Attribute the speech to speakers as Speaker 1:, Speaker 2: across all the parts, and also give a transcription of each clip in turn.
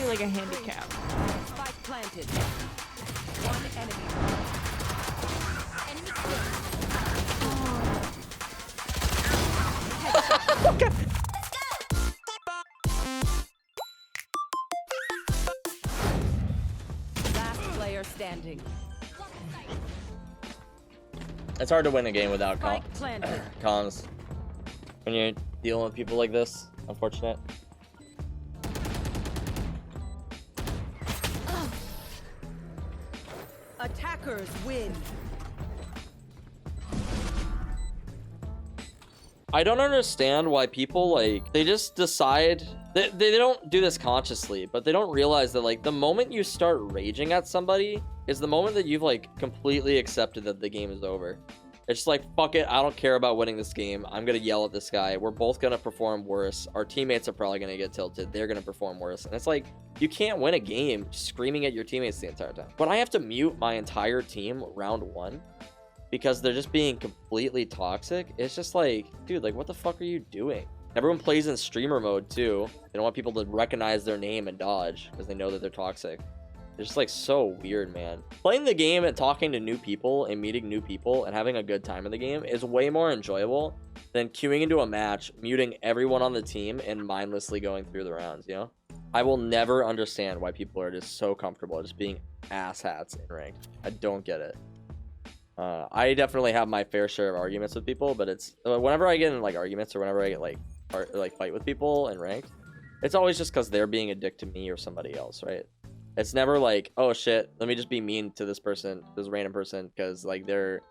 Speaker 1: like a handicap.
Speaker 2: Spike planted. One enemy. Enemy Last player standing.
Speaker 3: It's hard to win a game without
Speaker 2: Spike planted.
Speaker 3: comms. When you're dealing with people like this, unfortunate.
Speaker 2: Attackers win.
Speaker 3: I don't understand why people like they just decide they don't do this consciously, but they don't realize that like the moment you start raging at somebody is the moment that you've like completely accepted that the game is over. It's just like, fuck it, I don't care about winning this game. I'm gonna yell at this guy. We're both gonna perform worse. Our teammates are probably gonna get tilted. They're gonna perform worse. And it's like, you can't win a game screaming at your teammates the entire time. When I have to mute my entire team round one because they're just being completely toxic, it's just like, dude, like, what the fuck are you doing? Everyone plays in streamer mode too. They don't want people to recognize their name and dodge because they know that they're toxic. It's just like so weird, man. Playing the game and talking to new people and meeting new people and having a good time in the game is way more enjoyable than queuing into a match, muting everyone on the team, and mindlessly going through the rounds, you know? I will never understand why people are just so comfortable just being asshats in ranked. I don't get it. I definitely have my fair share of arguments with people, but it's whenever I get in like arguments or whenever I get like fight with people in ranked, it's always just because they're being a dick to me or somebody else, right? It's never like, oh shit, let me just be mean to this person, this random person, because like they're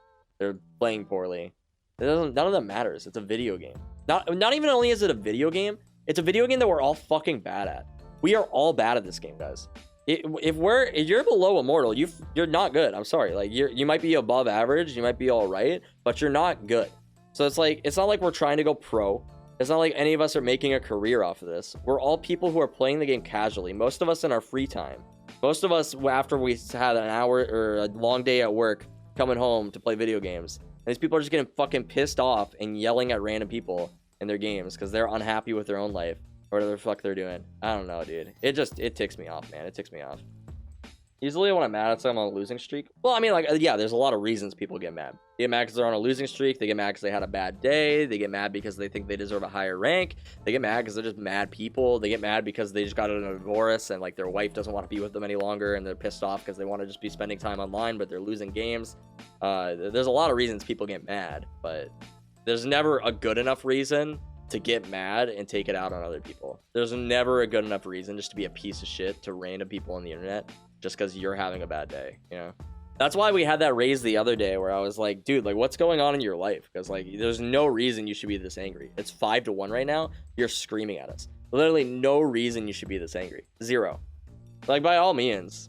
Speaker 3: playing poorly. None of that matters. It's a video game. Not even only is it a video game, it's a video game that we're all fucking bad at. We are all bad at this game, guys. If you're below immortal, you're not good. I'm sorry. Like you might be above average, you might be all right, but you're not good. So it's like, it's not like we're trying to go pro. It's not like any of us are making a career off of this. We're all people who are playing the game casually. Most of us in our free time. Most of us, after we had an hour or a long day at work, coming home to play video games. And these people are just getting fucking pissed off and yelling at random people in their games because they're unhappy with their own life or whatever the fuck they're doing. I don't know, dude. It ticks me off, man. It ticks me off. Usually when I'm mad at someone on a losing streak, well, I mean, like, yeah, there's a lot of reasons people get mad. They get mad because they're on a losing streak. They get mad because they had a bad day. They get mad because they think they deserve a higher rank. They get mad because they're just mad people. They get mad because they just got a divorce and like their wife doesn't want to be with them any longer and they're pissed off because they want to just be spending time online, but they're losing games. There's a lot of reasons people get mad, but there's never a good enough reason to get mad and take it out on other people. There's never a good enough reason just to be a piece of shit to random people on the internet just because you're having a bad day, you know? That's why we had that raise the other day where I was like, dude, like, what's going on in your life? Because like, there's no reason you should be this angry. It's 5-1 right now. You're screaming at us. Literally no reason you should be this angry. Zero. Like, by all means,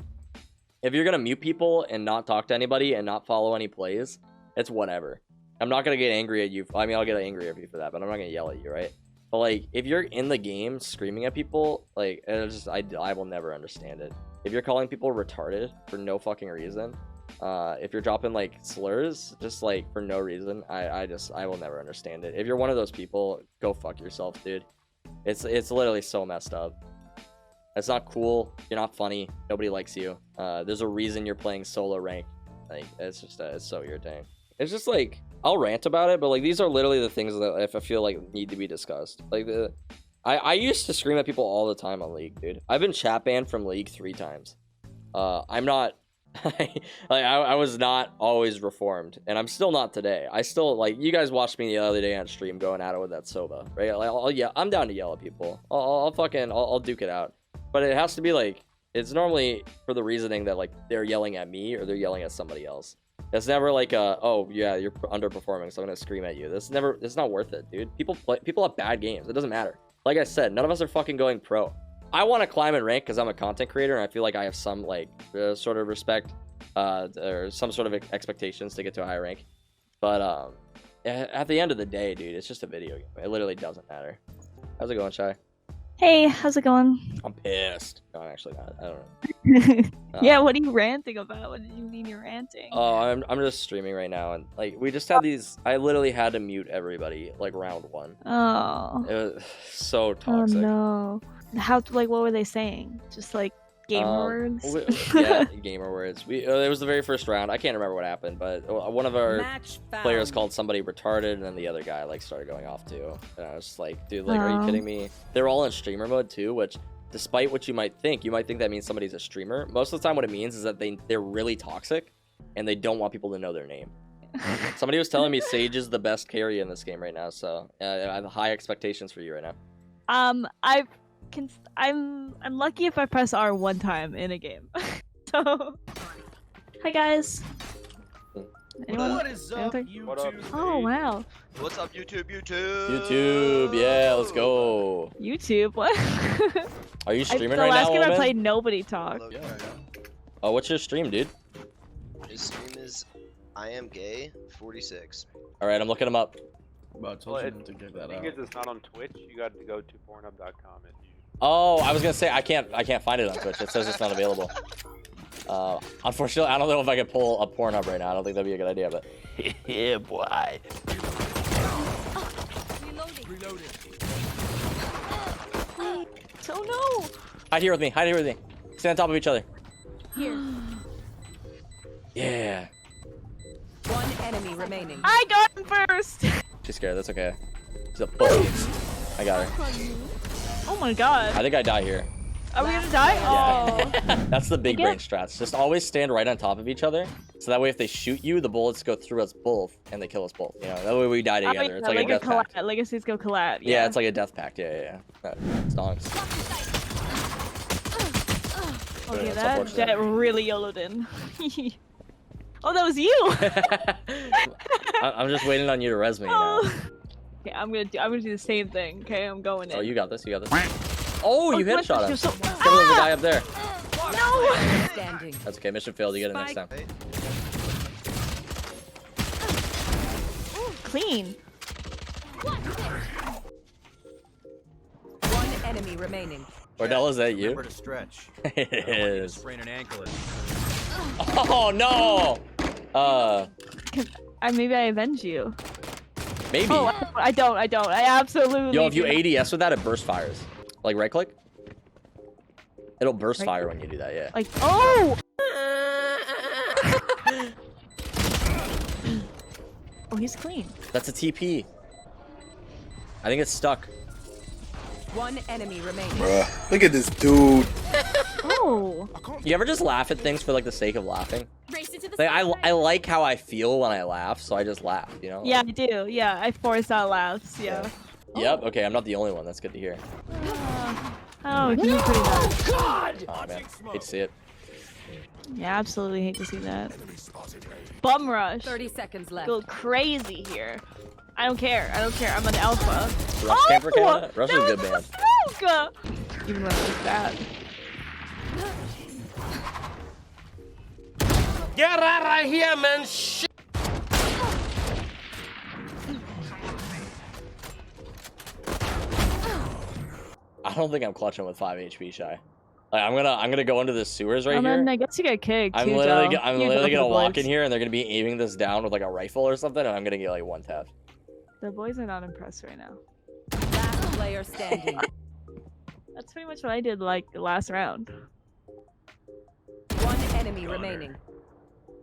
Speaker 3: if you're gonna mute people and not talk to anybody and not follow any plays, it's whatever. I'm not gonna get angry at you. I mean, I'll get angry at you for that, but I'm not gonna yell at you, right? But like, if you're in the game screaming at people, like, it's just, I will never understand it. If you're calling people retarded for no fucking reason, if you're dropping like slurs just like for no reason, I will never understand it. If you're one of those people, go fuck yourself, dude. It's literally so messed up. It's not cool. You're not funny. Nobody likes you. There's a reason you're playing solo rank. Like, it's just it's so irritating. It's just like, I'll rant about it, but like, these are literally the things that if I feel like need to be discussed. Like I used to scream at people all the time on League, dude. I've been chat banned from League 3 times. I'm not like I was not always reformed, and I'm still not today. I still, like, you guys watched me the other day on stream going at it with that Soba, right? Like, I'm down to yell at people. I'll duke it out, but it has to be like, it's normally for the reasoning that like they're yelling at me or they're yelling at somebody else. It's never like oh yeah, you're underperforming, so I'm gonna scream at you. It's not worth it, dude. People have bad games. It doesn't matter. Like I said, none of us are fucking going pro. I want to climb in rank because I'm a content creator and I feel like I have some like sort of respect or some sort of expectations to get to a high rank. But at the end of the day, dude, it's just a video game. It literally doesn't matter. How's it going, Shy?
Speaker 1: Hey, how's it going?
Speaker 3: I'm pissed. No, I'm actually not. I don't know.
Speaker 1: Yeah, what are you ranting about? What did you mean you're ranting?
Speaker 3: Oh, I'm just streaming right now, and like we just had these. I literally had to mute everybody like round one.
Speaker 1: Oh.
Speaker 3: It was so
Speaker 1: Oh
Speaker 3: toxic.
Speaker 1: no. How? Like, what were they saying? Just like gamer words?
Speaker 3: Yeah, gamer words. It was the very first round. I can't remember what happened, but one of our
Speaker 2: Match
Speaker 3: players
Speaker 2: found.
Speaker 3: called somebody retarded, and then the other guy like started going off too. And I was just like, dude, like, are you
Speaker 1: Oh.
Speaker 3: kidding me? They're all in streamer mode too, which, despite what you might think that means somebody's a streamer. Most of the time, what it means is that they're really toxic, and they don't want people to know their name. Somebody was telling me Sage is the best carry in this game right now, so I have high expectations for you right now.
Speaker 1: I'm lucky if I press R one time in a game. So, hi guys. Anyone?
Speaker 4: What is up,
Speaker 1: Anything?
Speaker 4: YouTube?
Speaker 5: What up?
Speaker 1: Oh wow.
Speaker 5: What's up, YouTube?
Speaker 3: YouTube, yeah, let's go.
Speaker 1: YouTube. What?
Speaker 3: Are you streaming
Speaker 1: the
Speaker 3: right
Speaker 1: last
Speaker 3: now,
Speaker 1: game I
Speaker 3: Omen?
Speaker 1: played, nobody talked.
Speaker 5: Hello,
Speaker 4: Yeah.
Speaker 3: Oh, what's your stream, dude?
Speaker 5: His stream is I am gay 46.
Speaker 3: All right, I'm looking him up.
Speaker 4: Well, I told
Speaker 6: Well,
Speaker 4: you
Speaker 6: it-
Speaker 4: not to get
Speaker 6: The
Speaker 4: that
Speaker 6: thing
Speaker 4: out.
Speaker 6: is, it's not on Twitch. You got to go to Pornhub.com and you.
Speaker 3: Oh, I was gonna say I can't find it on Twitch. It says it's not available. Unfortunately, I don't know if I can pull up Pornhub right now. I don't think that'd be a good idea, but yeah, boy.
Speaker 1: Oh no.
Speaker 3: Hide here with me. Hide here with me. Stand on top of each other.
Speaker 2: Here.
Speaker 3: Yeah.
Speaker 2: One enemy remaining.
Speaker 1: I got him first.
Speaker 3: She's scared. That's okay. She's a pussy. I got her.
Speaker 1: Oh my god.
Speaker 3: I think I die here.
Speaker 1: Are we gonna die?
Speaker 3: Yeah. That's the big
Speaker 1: Yeah.
Speaker 3: brain strats. Just always stand right on top of each other, so that way if they shoot you, the bullets go through us both and they kill us both. You know, that way we die
Speaker 1: Oh,
Speaker 3: together.
Speaker 1: yeah,
Speaker 3: It's like a death pact.
Speaker 1: Legacies go collat.
Speaker 3: Yeah, it's like a death pact. Yeah. Stonks.
Speaker 1: Okay,
Speaker 3: That's
Speaker 1: that
Speaker 3: unfortunate.
Speaker 1: really YOLO'd in. Oh, that was you.
Speaker 3: I'm just waiting on you to res me now.
Speaker 1: Oh. Okay, I'm gonna do the same thing. Okay, I'm going in.
Speaker 3: Oh, you got this. You got this. Oh, you
Speaker 1: what?
Speaker 3: headshot him.
Speaker 1: You're so-
Speaker 3: There's a guy up there.
Speaker 1: No.
Speaker 2: Standing.
Speaker 3: That's okay. Mission failed. You get it next time.
Speaker 2: Spike.
Speaker 1: Clean.
Speaker 2: One enemy remaining.
Speaker 3: Ordell, is that you?
Speaker 4: Remember to stretch.
Speaker 3: It
Speaker 4: I don't want you to
Speaker 3: is.
Speaker 4: sprain an ankle.
Speaker 3: Oh no.
Speaker 1: Maybe I avenge you.
Speaker 3: Maybe.
Speaker 1: Oh, I don't. I absolutely.
Speaker 3: Yo, if you
Speaker 1: do not.
Speaker 3: ADS with that, it burst fires. Like right click. It'll burst
Speaker 1: Right
Speaker 3: fire when you do that. Yeah.
Speaker 1: Like, oh. Oh, he's clean.
Speaker 3: That's a TP. I think it's stuck.
Speaker 2: One enemy remaining.
Speaker 7: Bruh, look at this dude.
Speaker 1: Oh.
Speaker 3: You ever just laugh at things for like the sake of laughing?
Speaker 2: Race into the
Speaker 3: Like I like how I feel when I laugh, so I just laugh. You know?
Speaker 1: Yeah, I do. Yeah, I force out laughs. Yeah.
Speaker 3: Yep. Okay, I'm not the only one. That's good to hear.
Speaker 1: Oh, he's pretty nice.
Speaker 3: Oh man, hate to see it.
Speaker 1: Yeah, absolutely hate to see that. Bum rush.
Speaker 2: 30 seconds left.
Speaker 1: Go crazy here. I don't care. I'm an alpha.
Speaker 3: Rush came for Canada. Rush is a good band.
Speaker 1: Smoke! Even when it was bad.
Speaker 4: Get out of here, man!
Speaker 3: I don't think I'm clutching with 5 HP shy. Like I'm gonna go into the sewers right
Speaker 1: And
Speaker 3: here.
Speaker 1: then I guess you get kicked.
Speaker 3: I'm
Speaker 1: too,
Speaker 3: literally
Speaker 1: Joe.
Speaker 3: I'm
Speaker 1: You
Speaker 3: literally
Speaker 1: go
Speaker 3: gonna
Speaker 1: for the
Speaker 3: walk
Speaker 1: boys.
Speaker 3: in here and they're gonna be aiming this down with like a rifle or something, and I'm gonna get like one tap.
Speaker 1: The boys are not impressed right now.
Speaker 2: Last player standing.
Speaker 1: That's pretty much what I did like the last round.
Speaker 2: One enemy remaining.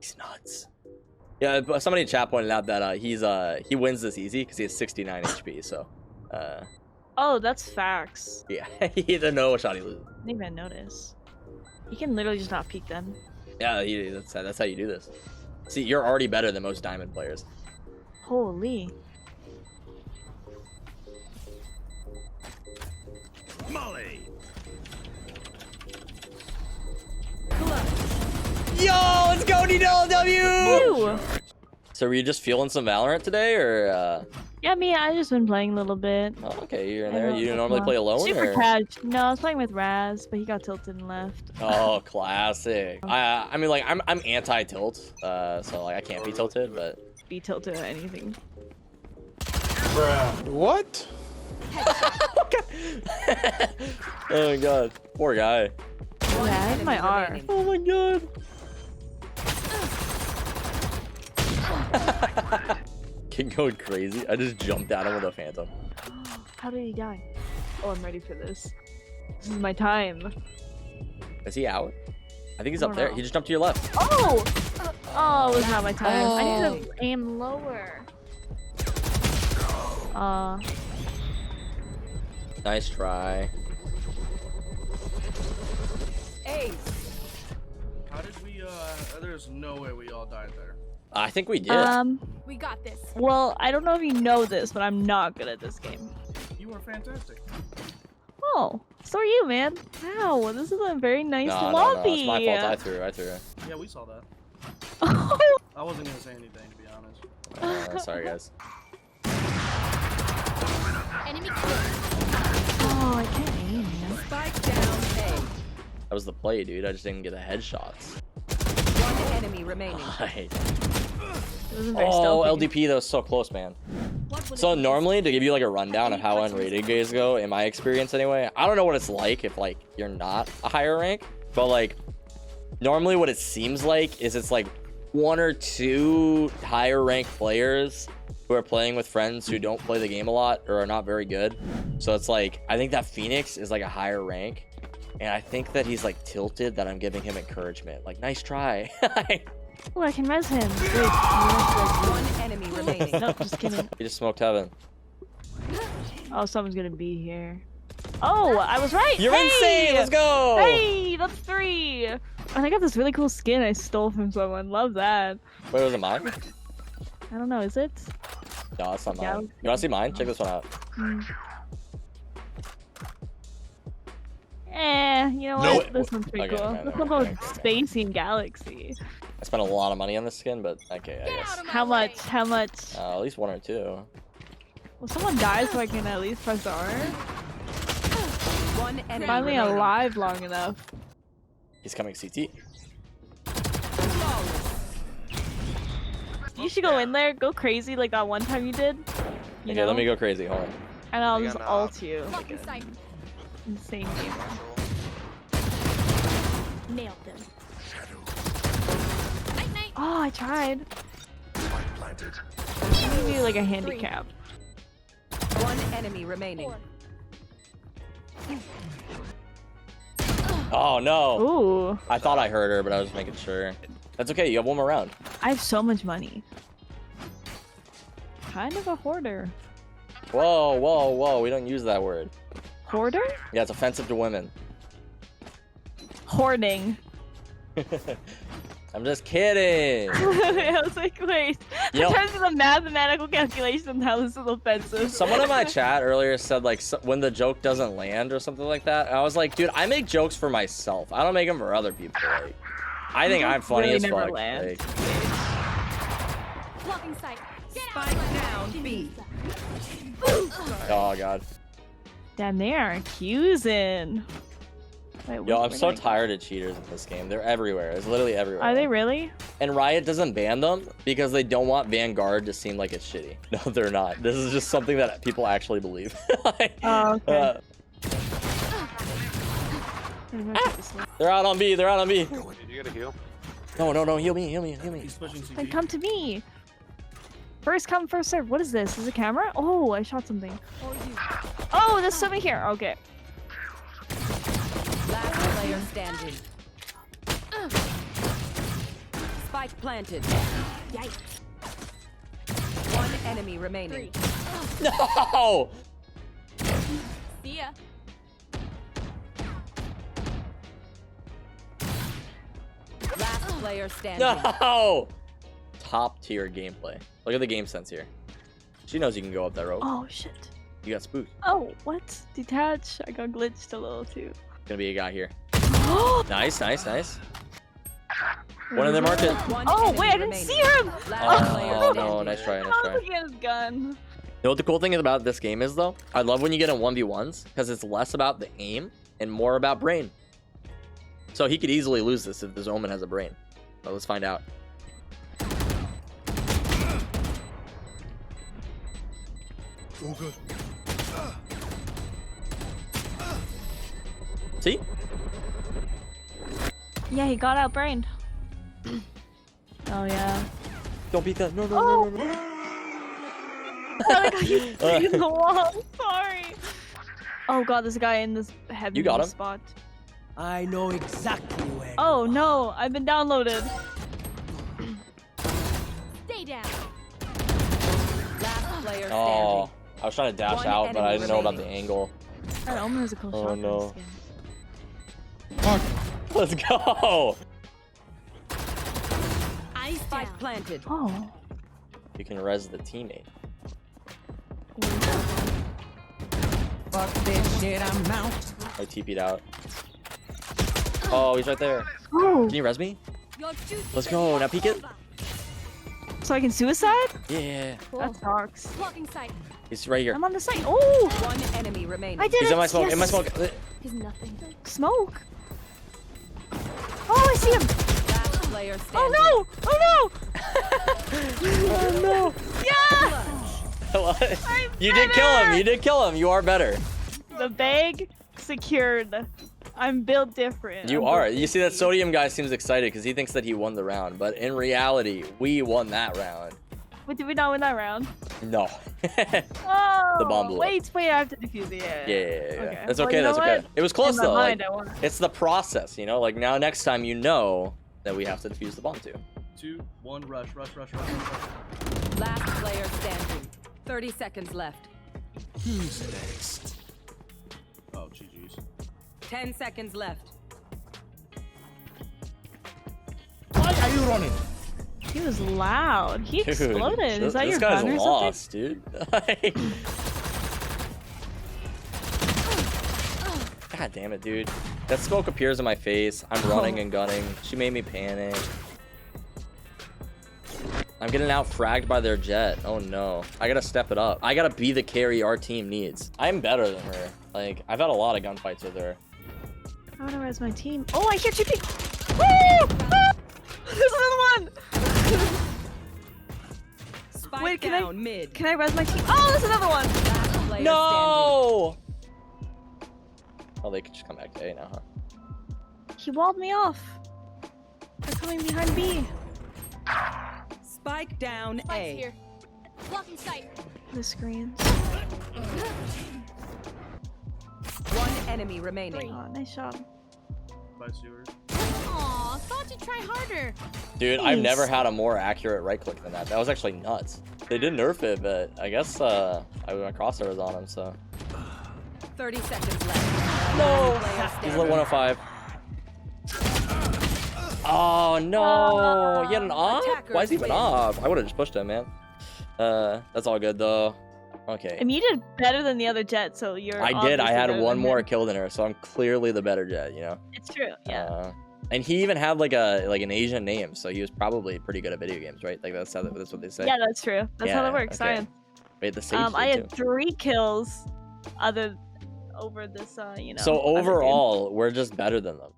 Speaker 3: He's nuts. Yeah, but somebody in chat pointed out that he wins this easy because he has 69 HP. So,
Speaker 1: Oh, that's facts.
Speaker 3: yeah, he doesn't know what shot he loses.
Speaker 1: I didn't even notice. You can literally just not peek then.
Speaker 3: Yeah, that's how you do this. See, you're already better than most diamond players.
Speaker 1: Holy.
Speaker 4: Molly!
Speaker 3: Yo, let's go DLW!
Speaker 1: Ew.
Speaker 3: So were you just feeling some Valorant today, or?
Speaker 1: Yeah, me, I just been playing a little bit.
Speaker 3: Oh, okay, you're in
Speaker 1: I
Speaker 3: there.
Speaker 1: know,
Speaker 3: You normally play alone,
Speaker 1: Super
Speaker 3: or?
Speaker 1: cash. No, I was playing with Raz, but he got tilted and left.
Speaker 3: Oh, classic. I mean, like, I'm anti-tilt, so like I can't be tilted, but
Speaker 1: Be tilted or anything.
Speaker 7: What?
Speaker 3: Oh my god. Poor guy.
Speaker 2: One
Speaker 1: Yeah, that's my
Speaker 2: enemy
Speaker 1: R.
Speaker 2: remaining.
Speaker 3: Oh my god. King going crazy. I just jumped at him with a phantom.
Speaker 1: How did he die? Oh, I'm ready for this. This is my time.
Speaker 3: Is he out? I think he's
Speaker 1: I
Speaker 3: up
Speaker 1: don't
Speaker 3: there.
Speaker 1: know.
Speaker 3: He just jumped to your left.
Speaker 1: Oh! Oh, it was not my time. I
Speaker 3: Oh.
Speaker 1: need to aim lower.
Speaker 3: Nice try.
Speaker 2: Ace.
Speaker 4: How did we, there's no way we all died there.
Speaker 3: I think we did.
Speaker 2: We got this.
Speaker 1: Well, I don't know if you know this, but I'm not good at this game.
Speaker 4: You were fantastic.
Speaker 1: Oh, so are you, man. Wow, this is a very nice
Speaker 3: no,
Speaker 1: lobby.
Speaker 3: it's my fault. I threw.
Speaker 4: Yeah, we saw that.
Speaker 1: Oh,
Speaker 4: I wasn't gonna say anything, to be honest.
Speaker 3: Sorry, guys.
Speaker 2: Enemy
Speaker 1: oh, I can't aim, man.
Speaker 2: Spike down A.
Speaker 3: That was the play, dude. I just didn't get the headshots.
Speaker 2: One enemy remaining.
Speaker 3: Right.
Speaker 1: It wasn't very
Speaker 3: Oh,
Speaker 1: stealthy.
Speaker 3: LDP, that was so close, man. So normally, to give you like a rundown of how unrated games go, in my experience anyway, I don't know what it's like if like you're not a higher rank, but like normally what it seems like is it's like 1 or 2 higher ranked players who are playing with friends who don't play the game a lot or are not very good. So it's like, I think that Phoenix is like a higher rank, and I think that he's like tilted that I'm giving him encouragement. Like, nice try.
Speaker 1: Oh, I can res him. Wait,
Speaker 2: One enemy remaining.
Speaker 1: no, just kidding.
Speaker 3: He just smoked heaven.
Speaker 1: Oh, someone's gonna be here. Oh, I was right.
Speaker 3: You're
Speaker 1: hey!
Speaker 3: insane. Let's go.
Speaker 1: Hey, that's 3. And I got this really cool skin I stole from someone. Love that.
Speaker 3: Wait, was it mine?
Speaker 1: I don't know, is it?
Speaker 3: No, it's not mine.
Speaker 1: Galaxy.
Speaker 3: You want to see mine? Check this one out.
Speaker 1: You know
Speaker 3: No.
Speaker 1: what? This one's pretty
Speaker 3: Okay,
Speaker 1: cool.
Speaker 3: okay,
Speaker 1: This
Speaker 3: okay,
Speaker 1: one's called
Speaker 3: okay.
Speaker 1: Spacey and Galaxy.
Speaker 3: I spent a lot of money on this skin, but okay, I guess.
Speaker 1: How much? How much?
Speaker 3: At least 1 or 2.
Speaker 1: Will someone die so I can at least press R?
Speaker 2: One enemy
Speaker 1: Finally
Speaker 2: remaining.
Speaker 1: alive long enough.
Speaker 3: He's coming CT.
Speaker 1: You should go in there, go crazy like that one time you did. You
Speaker 3: Okay,
Speaker 1: know?
Speaker 3: let me go crazy. Hold on.
Speaker 1: And I'll
Speaker 5: We
Speaker 1: just
Speaker 5: got
Speaker 1: ult you. Like an insane game.
Speaker 8: Nailed them.
Speaker 1: Oh, I tried. Maybe like a handicap.
Speaker 2: One enemy remaining.
Speaker 3: Oh no!
Speaker 1: Ooh,
Speaker 3: I thought I heard her, but I was making sure. That's okay. You have 1 more round.
Speaker 1: I have so much money. Kind of a hoarder.
Speaker 3: Whoa, whoa, whoa! We don't use that word.
Speaker 1: Hoarder?
Speaker 3: Yeah, it's offensive to women.
Speaker 1: Hoarding.
Speaker 3: I'm just kidding.
Speaker 1: I was like, wait.
Speaker 3: Yo.
Speaker 1: I'm trying to do the mathematical calculation on how this is offensive.
Speaker 3: Someone in my chat earlier said like when the joke doesn't land or something like that. And I was like, dude, I make jokes for myself. I don't make them for other people. Like, I think I'm funny
Speaker 1: Really
Speaker 3: as
Speaker 1: never
Speaker 3: fuck.
Speaker 1: land.
Speaker 3: Like,
Speaker 8: Blocking sight.
Speaker 2: Spike down B.
Speaker 3: oh god.
Speaker 1: Damn, they are accusing. Wait,
Speaker 3: Yo,
Speaker 1: where-
Speaker 3: I'm
Speaker 1: where
Speaker 3: so
Speaker 1: did I go?
Speaker 3: tired of cheaters in this game. They're everywhere. It's literally everywhere.
Speaker 1: Are they really?
Speaker 3: And Riot doesn't ban them because they don't want Vanguard to seem like it's shitty. No, they're not. This is just something that people actually believe. Like,
Speaker 1: Oh, okay.
Speaker 3: they're out on B. They're out on B.
Speaker 6: Did you get a heal?
Speaker 3: No, no, no. Heal me. Heal me. Heal me.
Speaker 4: He's pushing CT.
Speaker 1: Then come to me. First come, first serve. What is this? Is it a camera? Oh, I shot something. Oh, there's something here. Okay.
Speaker 2: Last player standing. Spike planted.
Speaker 8: Yikes.
Speaker 2: One enemy remaining.
Speaker 3: No.
Speaker 8: See ya.
Speaker 2: Last player standing.
Speaker 3: No. Top tier gameplay. Look at the game sense here. She knows you can go up that rope.
Speaker 1: Oh, shit.
Speaker 3: You got spooked.
Speaker 1: Oh, what? Detach. I got glitched a little too.
Speaker 3: Gonna be a guy here. Nice, nice, nice. One of them marked it.
Speaker 2: One
Speaker 1: Oh,
Speaker 2: enemy
Speaker 1: wait, I didn't
Speaker 2: remaining.
Speaker 1: see him.
Speaker 2: Last player
Speaker 3: Oh
Speaker 2: standing.
Speaker 3: no, nice try, nice
Speaker 1: I
Speaker 3: try.
Speaker 1: was looking at his gun.
Speaker 3: You know what the cool thing about this game is though? I love when you get in 1v1s because it's less about the aim and more about brain. So he could easily lose this if this Omen has a brain. But let's find out. See?
Speaker 1: Yeah, he got outbrained. Oh yeah.
Speaker 3: Don't beat that. No, no,
Speaker 1: Oh.
Speaker 3: no, no, no.
Speaker 1: I got you in the wall. Sorry. Oh god, there's a guy in this heavy
Speaker 3: You got him?
Speaker 1: spot.
Speaker 9: I know exactly where.
Speaker 1: Oh no, I've been downloaded.
Speaker 8: Stay down.
Speaker 2: Last player standing.
Speaker 3: Oh, I was trying to dash
Speaker 2: One
Speaker 3: out, but I
Speaker 2: enemy
Speaker 3: didn't know about the
Speaker 2: remaining.
Speaker 3: angle.
Speaker 1: That Omen has a cool
Speaker 3: Oh,
Speaker 1: shotgun
Speaker 3: no.
Speaker 1: skin.
Speaker 3: Let's go.
Speaker 8: Eyes
Speaker 2: Spike
Speaker 8: down.
Speaker 2: planted.
Speaker 1: Oh.
Speaker 3: You can res the teammate.
Speaker 9: Fuck this shit, I'm out.
Speaker 3: I TP'd out. Oh, he's right there.
Speaker 1: Oh.
Speaker 3: Can you res me?
Speaker 8: Your duty
Speaker 3: Let's
Speaker 8: is
Speaker 3: go. Now peek it.
Speaker 8: over.
Speaker 1: So I can suicide?
Speaker 3: Yeah.
Speaker 1: That sucks.
Speaker 8: Blocking sight.
Speaker 3: He's right here.
Speaker 1: I'm on the site. Oh!
Speaker 2: One enemy remaining.
Speaker 1: I did
Speaker 3: He's
Speaker 1: it!
Speaker 3: in my smoke.
Speaker 1: Yes.
Speaker 3: In my smoke.
Speaker 8: Is nothing.
Speaker 1: Smoke. Oh, I see him.
Speaker 2: Last player standing.
Speaker 1: Oh no! Oh
Speaker 3: Oh no.
Speaker 1: no! Yeah!
Speaker 3: What?
Speaker 1: I'm
Speaker 3: You did kill him.
Speaker 1: better!
Speaker 3: You did kill him. You are better.
Speaker 1: The bag secured. I'm built different.
Speaker 3: You
Speaker 1: I'm
Speaker 3: are.
Speaker 1: built
Speaker 3: You see that Sodium guy seems excited because he thinks that he won the round, but in reality, we won that round.
Speaker 1: What did we not win that round?
Speaker 3: No.
Speaker 1: Oh!
Speaker 3: The bomb blew up.
Speaker 1: Wait, I have to defuse it.
Speaker 3: Yeah.
Speaker 1: Okay.
Speaker 3: That's
Speaker 1: Well,
Speaker 3: okay.
Speaker 1: you know
Speaker 3: That's okay.
Speaker 1: what?
Speaker 3: It was close
Speaker 1: In my
Speaker 3: though.
Speaker 1: mind,
Speaker 3: Like,
Speaker 1: I won.
Speaker 3: it's the process, you know. Like now, next time you know that we have to defuse the bomb too.
Speaker 4: 2, 1, rush, rush, rush, rush, rush, rush.
Speaker 2: Last player standing. 30 seconds left.
Speaker 9: Who's next?
Speaker 4: Oh, GG's.
Speaker 2: 10 seconds left.
Speaker 9: Why are you running?
Speaker 1: He was loud. He
Speaker 3: Dude,
Speaker 1: exploded. Is that
Speaker 3: this
Speaker 1: your
Speaker 3: guy's
Speaker 1: gun or
Speaker 3: lost, dude. Like- God damn it, dude. That smoke appears in my face. I'm running and gunning. She made me panic. I'm getting out fragged by their jet. Oh no. I gotta step it up. I gotta be the carry our team needs. I'm better than her. Like, I've had a lot of gunfights with her.
Speaker 1: something? I wanna res my team. Oh, I hear two people. Woo! Ah! There's another one!
Speaker 2: Spike
Speaker 1: Wait, can I-
Speaker 2: down mid.
Speaker 1: Can I res my team? Oh, there's another one!
Speaker 2: Last player standing.
Speaker 3: No! Oh, they could just come back to A now, huh?
Speaker 1: He walled me off. They're coming behind B.
Speaker 2: Spike down
Speaker 8: Spike's
Speaker 2: A.
Speaker 8: here. Blocking sight.
Speaker 1: The screens.
Speaker 2: One enemy remaining.
Speaker 1: Oh, nice shot.
Speaker 4: Bye, Stewart.
Speaker 8: Aw, thought you'd try harder.
Speaker 3: Dude, I've
Speaker 1: Jeez.
Speaker 3: never had a more accurate right click than that. That was actually nuts. They did nerf it, but I guess my crosshair was on him, so.
Speaker 2: 30 seconds left.
Speaker 3: No!
Speaker 2: Player
Speaker 3: He's
Speaker 2: standing.
Speaker 3: lit 105. Oh no! He had an op? Why is he even op? I would have just pushed him, man. That's all good though. Okay.
Speaker 1: I mean, you did better than the other jet, so you're.
Speaker 3: I did. I
Speaker 1: obviously
Speaker 3: had
Speaker 1: better
Speaker 3: one
Speaker 1: than
Speaker 3: more
Speaker 1: him.
Speaker 3: kill than her, so I'm clearly the better jet, you know?
Speaker 1: It's true, yeah.
Speaker 3: And he even had like an Asian name, so he was probably pretty good at video games, right? Like that's what they say.
Speaker 1: Yeah, that's true. That's how
Speaker 3: Yeah,
Speaker 1: that works.
Speaker 3: okay.
Speaker 1: Science.
Speaker 3: Wait, the sage
Speaker 1: I
Speaker 3: did
Speaker 1: had
Speaker 3: too.
Speaker 1: 3 kills, over this, you know.
Speaker 3: So
Speaker 1: other dude.
Speaker 3: overall, we're just better than them.